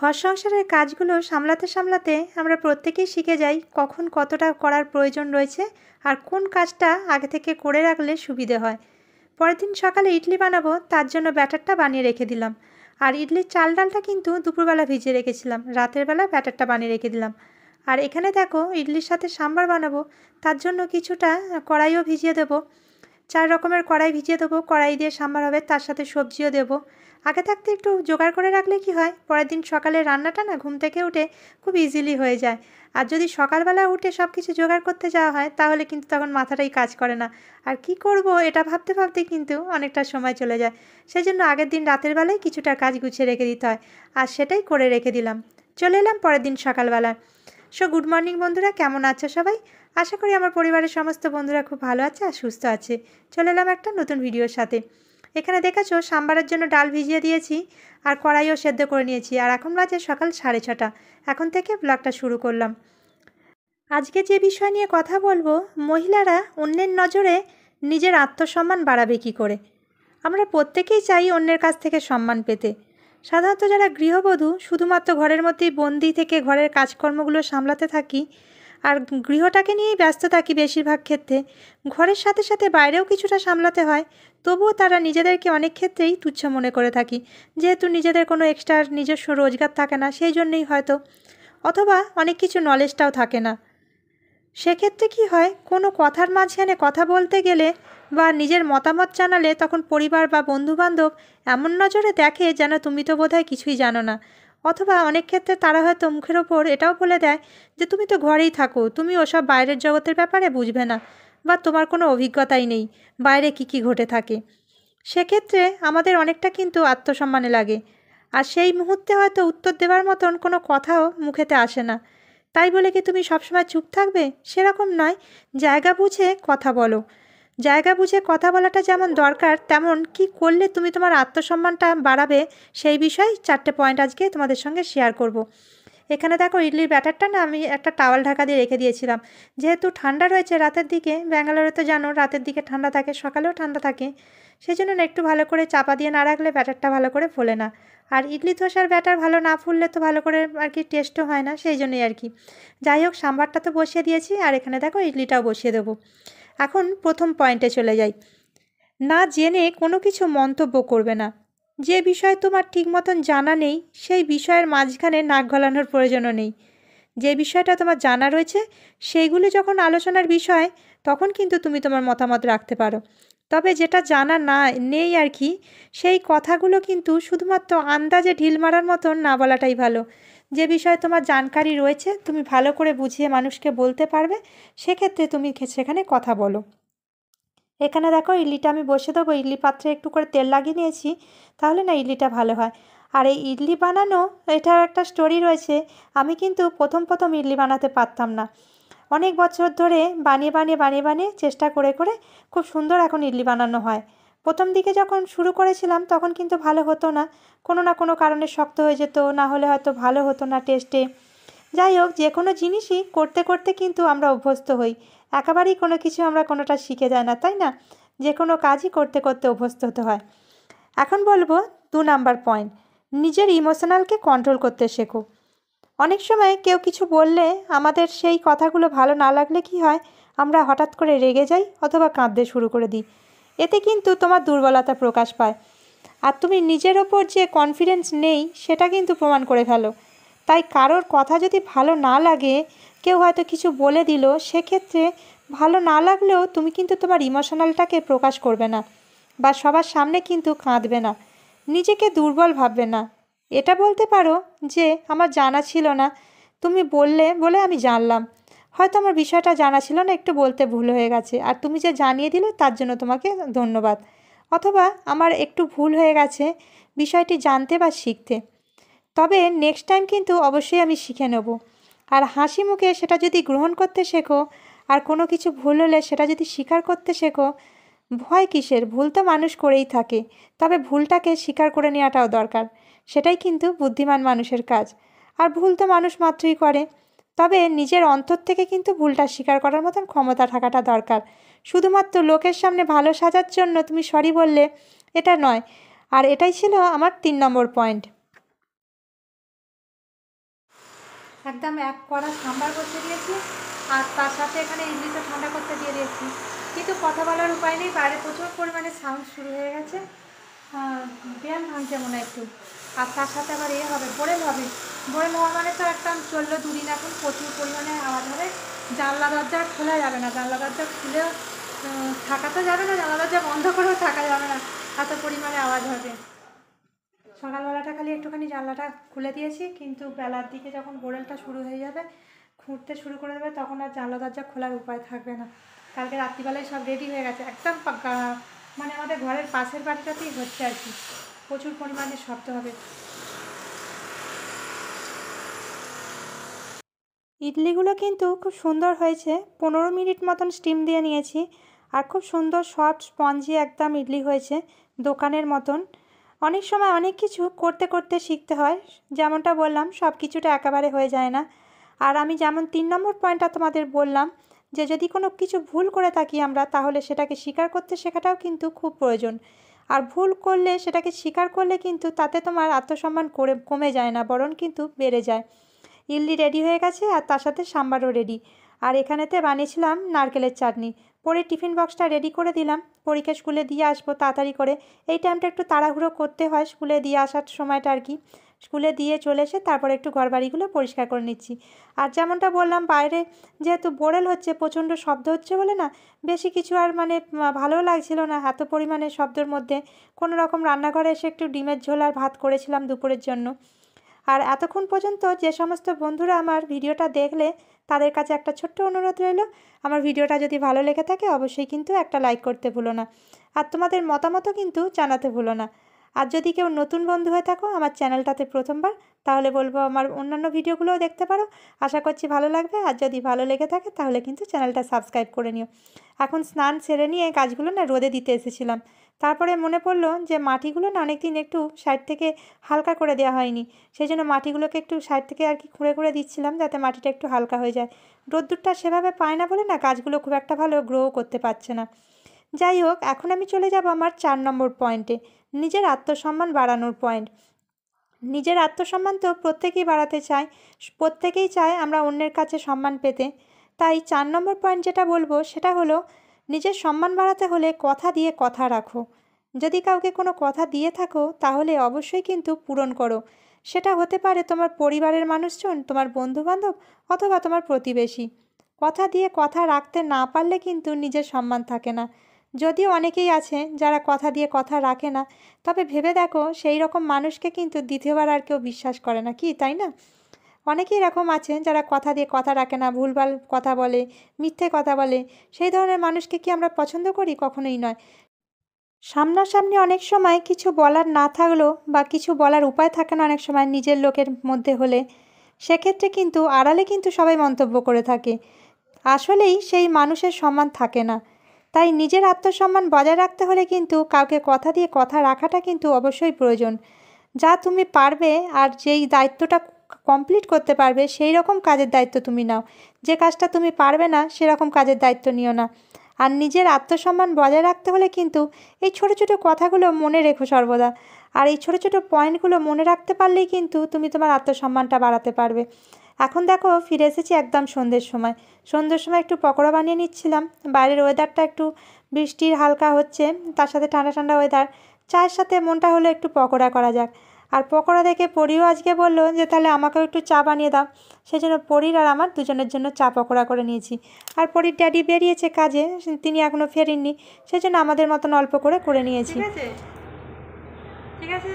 ঘর সংসারের কাজগুলো সামলাতে সামলাতে আমরা প্রত্যেকেই শিখে যাই কখন কতটা করার প্রয়োজন রয়েছে আর কোন কাজটা আগে থেকে করে রাখলে সুবিধে হয়। পরের দিন সকালে ইডলি বানাবো, তার জন্য ব্যাটারটা বানিয়ে রেখে দিলাম। আর ইডলির চাল ডালটা কিন্তু দুপুরবেলা ভিজিয়ে রেখেছিলাম, রাতের বেলা ব্যাটারটা বানিয়ে রেখে দিলাম। আর এখানে দেখো ইডলির সাথে সাম্বার বানাবো, তার জন্য কিছুটা কড়াইও ভিজিয়ে দেবো। 4 রকমের কড়াই ভিজিয়ে দেবো, কড়াই দিয়ে সাম্বার হবে, তার সাথে সবজিও দেবো। আগে থাকতে একটু জোগাড় করে রাখলে কি হয়, পরের দিন সকালে রান্নাটা না ঘুম থেকে উঠে খুব ইজিলি হয়ে যায়। আর যদি সকালবেলা উঠে সব কিছু জোগাড় করতে যাওয়া হয় তাহলে কিন্তু তখন মাথাটাই কাজ করে না, আর কি করব এটা ভাবতে ভাবতে কিন্তু অনেকটা সময় চলে যায়। সেই জন্য আগের দিন রাতের বেলায় কিছুটা কাজ গুছিয়ে রেখে দিতে হয়, আর সেটাই করে রেখে দিলাম। চলে এলাম পরের দিন সকালবেলা। গুড মর্নিং বন্ধুরা, কেমন আছো সবাই? আশা করি আমার পরিবারের সমস্ত বন্ধুরা খুব ভালো আছে আর সুস্থ আছে। চলে এলাম একটা নতুন ভিডিওর সাথে। এখানে দেখেছো সাম্বারের জন্য ডাল ভিজিয়ে দিয়েছি আর কড়াইও সেদ্ধ করে নিয়েছি, আর এখন বাজে সকাল 6:30। এখন থেকে ব্লগটা শুরু করলাম। আজকে যে বিষয় নিয়ে কথা বলবো, মহিলারা অন্যের নজরে নিজের আত্মসম্মান বাড়াবে কী করে। আমরা প্রত্যেকেই চাই অন্যের কাছ থেকে সম্মান পেতে। সাধারণত যারা গৃহবধূ শুধুমাত্র ঘরের মধ্যেই বন্দি থেকে ঘরের কাজকর্মগুলো সামলাতে থাকি আর গৃহটাকে নিয়েই ব্যস্ত থাকি বেশিরভাগ ক্ষেত্রে, ঘরের সাথে সাথে বাইরেও কিছুটা সামলাতে হয়, তবুও তারা নিজেদেরকে অনেক ক্ষেত্রেই তুচ্ছ মনে করে থাকি, যেহেতু নিজেদের কোনো এক্সট্রা নিজস্ব রোজগার থাকে না সেই জন্যই হয়তো, অথবা অনেক কিছু নলেজটাও থাকে না। সেক্ষেত্রে কি হয়, কোনো কথার মাঝখানে কথা বলতে গেলে বা নিজের মতামত জানালে তখন পরিবার বা বন্ধুবান্ধব এমন নজরে দেখে যেন তুমি তো বোধহয় কিছুই জানো না, অথবা অনেক ক্ষেত্রে তারা হয়তো মুখের ওপর এটাও বলে দেয় যে তুমি তো ঘরেই থাকো, তুমি ওসব বাইরের জগতের ব্যাপারে বুঝবে না, বা তোমার কোনো অভিজ্ঞতাই নেই বাইরে কী ঘটে থাকে। সেক্ষেত্রে আমাদের অনেকটা কিন্তু আত্মসম্মানে লাগে, আর সেই মুহূর্তে হয়তো উত্তর দেওয়ার মতন কোনো কথাও মুখেতে আসে না। তাই বলে কি তুমি সবসময় চুপ থাকবে? সেরকম নয়, জায়গা বুঝে কথা বলো। জায়গা বুঝে কথা বলাটা যেমন দরকার, তেমন কি করলে তুমি তোমার আত্মসম্মানটা বাড়াবে সেই বিষয়ে 4টে পয়েন্ট আজকে তোমাদের সঙ্গে শেয়ার করব। এখানে দেখো ইডলির ব্যাটারটা না আমি একটা টাওয়াল ঢাকা দিয়ে রেখে দিয়েছিলাম, যেহেতু ঠান্ডা রয়েছে রাতের দিকে, ব্যাঙ্গালোরে তো জানো রাতের দিকে ঠান্ডা থাকে, সকালেও ঠান্ডা থাকে, সেই জন্য না একটু ভালো করে চাপা দিয়ে না রাখলে ব্যাটারটা ভালো করে ফোলে না। আর ইডলি ধোসার ব্যাটার ভালো না ফুললে তো ভালো করে আর কি টেস্টও হয় না, সেই জন্যই আর কি। যাই হোক, সাম্বারটা তো বসিয়ে দিয়েছি, আর এখানে দেখো ইডলিটাও বসিয়ে দেবো। এখন প্রথম পয়েন্টে চলে যাই। না জেনে কোনো কিছু মন্তব্য করবে না। যে বিষয় তোমার ঠিক মতন জানা নেই সেই বিষয়ের মাঝখানে নাক গলানোর প্রয়োজনও নেই। যে বিষয়টা তোমার জানা রয়েছে সেইগুলি যখন আলোচনার বিষয়, তখন কিন্তু তুমি তোমার মতামত রাখতে পারো। তবে যেটা জানা না নেই আর কি, সেই কথাগুলো কিন্তু শুধুমাত্র আন্দাজে ঢিল মারার মতন না বলাটাই ভালো। যে বিষয়ে তোমার জানকারি রয়েছে, তুমি ভালো করে বুঝিয়ে মানুষকে বলতে পারবে, সেক্ষেত্রে তুমি সেখানে কথা বলো। এখানে দেখো ইডলিটা আমি বসে দেবো, ইডলি পাত্রে একটু করে তেল লাগিয়ে নিয়েছি, তাহলে না ইডলিটা ভালো হয়। আর এই ইডলি বানানো, এটার একটা স্টোরি রয়েছে। আমি কিন্তু প্রথম ইডলি বানাতে পারতাম না, অনেক বছর ধরে বানিয়ে চেষ্টা করে খুব সুন্দর এখন ইডলি বানানো হয়। প্রথম দিকে যখন শুরু করেছিলাম তখন কিন্তু ভালো হতো না, কোনো না কোনো কারণে শক্ত হয়ে যেত, না হলে হয়তো ভালো হতো না টেস্টে। যাই হোক, যে কোনো জিনিসই করতে করতে কিন্তু আমরা অভ্যস্ত হই, একেবারেই কোনো কিছু আমরা কোনোটা শিখে যায় না, তাই না? যে কোনো কাজই করতে করতে অভ্যস্ত হতে হয়। এখন বলবো 2 নাম্বার পয়েন্ট, নিজের ইমোশনালকে কন্ট্রোল করতে শেখো। অনেক সময় কেউ কিছু বললে আমাদের সেই কথাগুলো ভালো না লাগলে কি হয়, আমরা হঠাৎ করে রেগে যাই অথবা কাঁদতে শুরু করে দিই। এতে কিন্তু তোমার দুর্বলতা প্রকাশ পায়, আর তুমি নিজের ওপর যে কনফিডেন্স নেই সেটা কিন্তু প্রমাণ করে ফেলো। তাই কারোর কথা যদি ভালো না লাগে, কেউ হয়তো কিছু বলে দিল, সেক্ষেত্রে ভালো না লাগলেও তুমি কিন্তু তোমার ইমোশনালটাকে প্রকাশ করবে না, বা সবার সামনে কিন্তু কাঁদবে না, নিজেকে দুর্বল ভাববে না। এটা বলতে পারো যে আমার জানা ছিল না, তুমি বললে বলে আমি জানলাম, হয়তো আমার বিষয়টা জানা ছিল না, একটু বলতে ভুল হয়ে গেছে, আর তুমি যে জানিয়ে দিলে তার জন্য তোমাকে ধন্যবাদ। অথবা আমার একটু ভুল হয়ে গেছে বিষয়টি জানতে বা শিখতে, তবে নেক্সট টাইম কিন্তু অবশ্যই আমি শিখে নেব। আর হাসি মুখে সেটা যদি গ্রহণ করতে শেখো, আর কোনো কিছু ভুল হলে সেটা যদি স্বীকার করতে শেখো, ভয় কিসের? ভুল তো মানুষ করেই থাকে, তবে ভুলটাকে স্বীকার করে নেওয়াটাও দরকার, সেটাই কিন্তু বুদ্ধিমান মানুষের কাজ। আর ভুল তো মানুষ মাত্রই করে, তবে নিজের অন্তর থেকে কিন্তু ভুলটা স্বীকার করার মতন ক্ষমতা থাকাটা দরকার। শুধুমাত্র লোকের সামনে ভালো সাজার জন্য তুমি সরি বললে, এটা নয়। আর এটাই ছিল আমার 3 নম্বর পয়েন্ট। একদম এক কড়া সাম্বার করতে দিয়েছি, আর তার সাথে এখানে ইডলিটা ঠান্ডা করতে দিয়ে দিয়েছি। কিন্তু কথা বলার উপায় নেই, বাইরে প্রচুর পরিমাণে সাউন্ড শুরু হয়ে গেছে। বিয়ান ভাঙছে মনে হয় একটু। আর তার সাথে আবার হবে বোরেল হবে। বোরেল হওয়া মানে তো একদম চললো দুদিন, এখন প্রচুর পরিমাণে আওয়াজ হবে। জানলা দরজা খোলা যাবে না, জানলা দরজা খুলেও থাকা তো যাবে না, জানলা দরজা বন্ধ করেও থাকা যাবে না, এত পরিমাণে আওয়াজ হবে। সকালবেলাটা খালি একটুখানি জানলাটা খুলে দিয়েছি, কিন্তু বেলার দিকে যখন বোরেলটা শুরু হয়ে যাবে, খুঁড়তে শুরু করে দেবে, তখন আর জানলা দরজা খোলার উপায় থাকবে না। কালকে রাত্রিবেলায় সব রেডি হয়ে গেছে, একদম মানে আমাদের ঘরের পাশের বাড়িটাতেই হচ্ছে আর কি, প্রচুর পরিমাণে শব্দ হবে। ইডলিগুলো কিন্তু খুব সুন্দর হয়েছে, 15 মিনিট মতন স্টিম দিয়ে নিয়েছি, আর খুব সুন্দর সফট স্পঞ্জি একদম ইডলি হয়েছে, দোকানের মতন। অনেক সময় অনেক কিছু করতে করতে শিখতে হয়, যেমনটা বললাম সব কিছুটা একেবারে হয়ে যায় না। আর আমি যেমন 3 নম্বর পয়েন্টটা তোমাদের বললাম, যে যদি কোনো কিছু ভুল করে থাকি আমরা, তাহলে সেটাকে স্বীকার করতে শেখাটাও কিন্তু খুব প্রয়োজন। আর ভুল করলে সেটাকে স্বীকার করলে কিন্তু তাতে তোমার আত্মসম্মান কমে যায় না, বরং কিন্তু বেড়ে যায়। ইডলি রেডি হয়ে গেছে, আর তার সাথে সাম্বারও রেডি। আর এখানেতে বানিয়েছিলাম নারকেলের চাটনি। পরে টিফিন বক্সটা রেডি করে দিলাম, পরীকে স্কুলে দিয়ে আসবো তাড়াতাড়ি করে। এই টাইমটা একটু তাড়াহুড়ো করতে হয় স্কুলে দিয়ে আসার সময়টা আর কি। স্কুলে দিয়ে চলে এসে তারপরে একটু ঘরবাড়িগুলো পরিষ্কার করে নিচ্ছি। আর যেমনটা বললাম, বাইরে যেহেতু বোরেল হচ্ছে, প্রচণ্ড শব্দ হচ্ছে বলে না, বেশি কিছু আর মানে ভালোও লাগছিল না এত পরিমাণে শব্দের মধ্যে। কোনো রকম রান্নাঘরে এসে একটু ডিমের ঝোল আর ভাত করেছিলাম দুপুরের জন্য। আর এতক্ষণ পর্যন্ত যে সমস্ত বন্ধুরা আমার ভিডিওটা দেখলে, তাদের কাছে একটা ছোট্ট অনুরোধ রইল, আমার ভিডিওটা যদি ভালো লেগে থাকে অবশ্যই কিন্তু একটা লাইক করতে ভুলো না, আর তোমাদের মতামতও কিন্তু জানাতে ভুলো না। আর যদি কেউ নতুন বন্ধু হয়ে থাকো আমার চ্যানেলটাতে প্রথমবার, তাহলে বলবো আমার অন্যান্য ভিডিওগুলোও দেখতে পারো, আশা করছি ভালো লাগবে। আর যদি ভালো লেগে থাকে তাহলে কিন্তু চ্যানেলটা সাবস্ক্রাইব করে নিও। এখন স্নান সেরে নিয়ে গাছগুলো না রোদে দিতে এসেছিলাম, তারপরে মনে পড়লো যে মাটিগুলো না অনেকদিন একটু সাইড থেকে হালকা করে দেওয়া হয়নি, সেই জন্য মাটিগুলোকে একটু সাইড থেকে আর কি খুঁড়ে খুঁড়ে দিচ্ছিলাম, যাতে মাটিটা একটু হালকা হয়ে যায়। রোদ্দুরটা সেভাবে পায় না বলে না গাছগুলো খুব একটা ভালো গ্রোও করতে পারছে না। যাই হোক, এখন আমি চলে যাব আমার 4 নম্বর পয়েন্টে, নিজের আত্মসম্মান বাড়ানোর পয়েন্ট। নিজের আত্মসম্মান তো প্রত্যেকেই বাড়াতে চায়, প্রত্যেকেই চায় আমরা অন্যের কাছে সম্মান পেতে। তাই 4 নম্বর পয়েন্ট যেটা বলবো সেটা হলো, নিজের সম্মান বাড়াতে হলে কথা দিয়ে কথা রাখো। যদি কাউকে কোনো কথা দিয়ে থাকো তাহলে অবশ্যই কিন্তু পূরণ করো। সেটা হতে পারে তোমার পরিবারের মানুষজন, তোমার বন্ধুবান্ধব, অথবা তোমার প্রতিবেশী। কথা দিয়ে কথা রাখতে না পারলে কিন্তু নিজের সম্মান থাকে না। যদিও অনেকেই আছে যারা কথা দিয়ে কথা রাখে না, তবে ভেবে দেখো সেই রকম মানুষকে কিন্তু দ্বিতীয়বার আর কেউ বিশ্বাস করে না, কি তাই না? অনেকেই এরকম আছে যারা কথা দিয়ে কথা রাখে না, ভুলভাল কথা বলে, মিথ্যে কথা বলে। সেই ধরনের মানুষকে কি আমরা পছন্দ করি? কখনোই নয়। সামনাসামনি অনেক সময় কিছু বলার না থাকলেও, বা কিছু বলার উপায় থাকে না অনেক সময় নিজের লোকের মধ্যে হলে, সেক্ষেত্রে কিন্তু আড়ালে কিন্তু সবাই মন্তব্য করে থাকে, আসলেই সেই মানুষের সম্মান থাকে না। তাই নিজের আত্মসম্মান বজায় রাখতে হলে কিন্তু কাউকে কথা দিয়ে কথা রাখাটা কিন্তু অবশ্যই প্রয়োজন। যা তুমি পারবে আর যেই দায়িত্বটা কমপ্লিট করতে পারবে সেই রকম কাজের দায়িত্ব তুমি নাও। যে কাজটা তুমি পারবে না সেরকম কাজের দায়িত্ব নিও না। আর নিজের আত্মসম্মান বজায় রাখতে হলে কিন্তু এই ছোটো ছোটো কথাগুলো মনে রেখো সর্বদা। আর এই ছোটো ছোটো পয়েন্টগুলো মনে রাখতে পারলেই কিন্তু তুমি তোমার আত্মসম্মানটা বাড়াতে পারবে। এখন দেখো ফিরে এসেছি একদম সন্ধ্যের সময়। সন্ধ্যের সময় একটু পকোড়া বানিয়ে নিচ্ছিলাম। বাইরের ওয়েদারটা একটু বৃষ্টির হালকা হচ্ছে, তার সাথে ঠান্ডা ঠান্ডা ওয়েদার। চায়ের সাথে মনটা হলো একটু পকোড়া করা যাক। আর পকোড়া দেখে পরিও আজকে বললো যে তাহলে আমাকেও একটু চা বানিয়ে দাও। সেই জন্য পরির আর আমার দুজনের জন্য চা পকোড়া করে নিয়েছি। আর পরির ড্যাডি বেরিয়েছে কাজে, তিনি এখনও ফেরেননি, সেই জন্য আমাদের মতন অল্প করে নিয়েছি। ঠিক আছে, ঠিক আছে।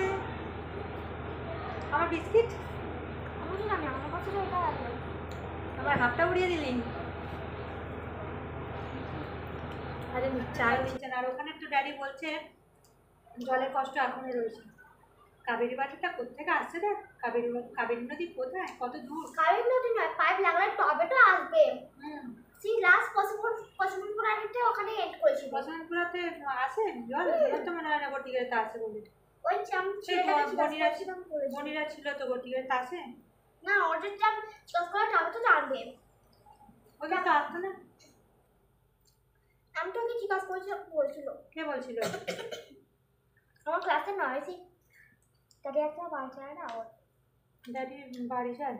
আমার বিস্কিট আমার হাতটা উড়িয়ে দিলি। আরে চা দিচ্ছেন। আর ওখানে একটু ড্যাডি বলছে জলের কষ্ট এখনই রয়েছে। কাবেরী বাটিটা কোথেকে আসছে দেখ, কাবেরী নদী কোথায়, কত দূর। কাবেরী নদী নয়, পাইপ লাগালে টবে তো আসবে। সেই লাস্ট পশুপুরাতে ওখানে এন্ড করেছিল। পশুপুরাতে আসে জল, তো মনে হয় না গটিগড়িতে আসে বলে। ওই বনিরা ছিল তো গটিগড়িতে আসে না, ওদের চাপ 10 করে টবে তো জানবে। ওটা তো আসতো না। আমি তোকে জিজ্ঞাসা বলছিল। কে বলছিল? আমার ক্লাসে নয় সেই দাদি একটা বাড়ি যায় না, ওর দাদি বাড়ি যায়।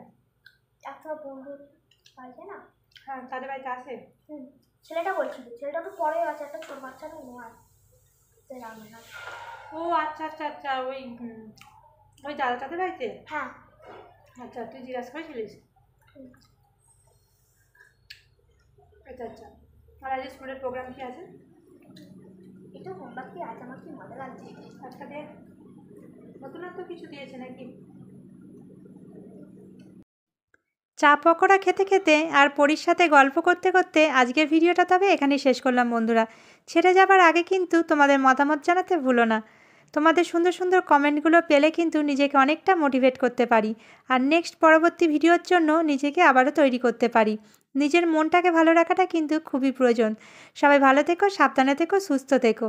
একটা বন্ধুর বাড়িতে না, হ্যাঁ, তাদের বাড়িতে আসে। ছেলেটা বলছিল, ছেলেটা তো পরে আছে, একটা ছোট বাচ্চাটা নেওয়ার রান্নাঘাট। ও আচ্ছা আচ্ছা আচ্ছা, ওই দাদা তাদের বাড়িতে। হ্যাঁ। আচ্ছা, তুই জিজ্ঞাসা করেছিলিস? আচ্ছা আচ্ছা। আর আজকে স্কুলের প্রোগ্রাম কি আছে? এটা হোমওয়ার্ক কি আছে, আমার কি মজা লাগছে। আজকে দেখ, নতুনত্ব কিছু দিয়েছে নাকি? চা পকোড়া খেতে খেতে আর পরীর সাথে গল্প করতে করতে আজকের ভিডিওটা তবে এখানেই শেষ করলাম বন্ধুরা। ছেড়ে যাবার আগে কিন্তু তোমাদের মতামত জানাতে ভুলো না। তোমাদের সুন্দর সুন্দর কমেন্টগুলো পেলে কিন্তু নিজেকে অনেকটা মোটিভেট করতে পারি, আর নেক্সট পরবর্তী ভিডিওর জন্য নিজেকে আবারও তৈরি করতে পারি। নিজের মনটাকে ভালো রাখাটা কিন্তু খুবই প্রয়োজন। সবাই ভালো থেকো, সাবধানে থেকো, সুস্থ থেকো।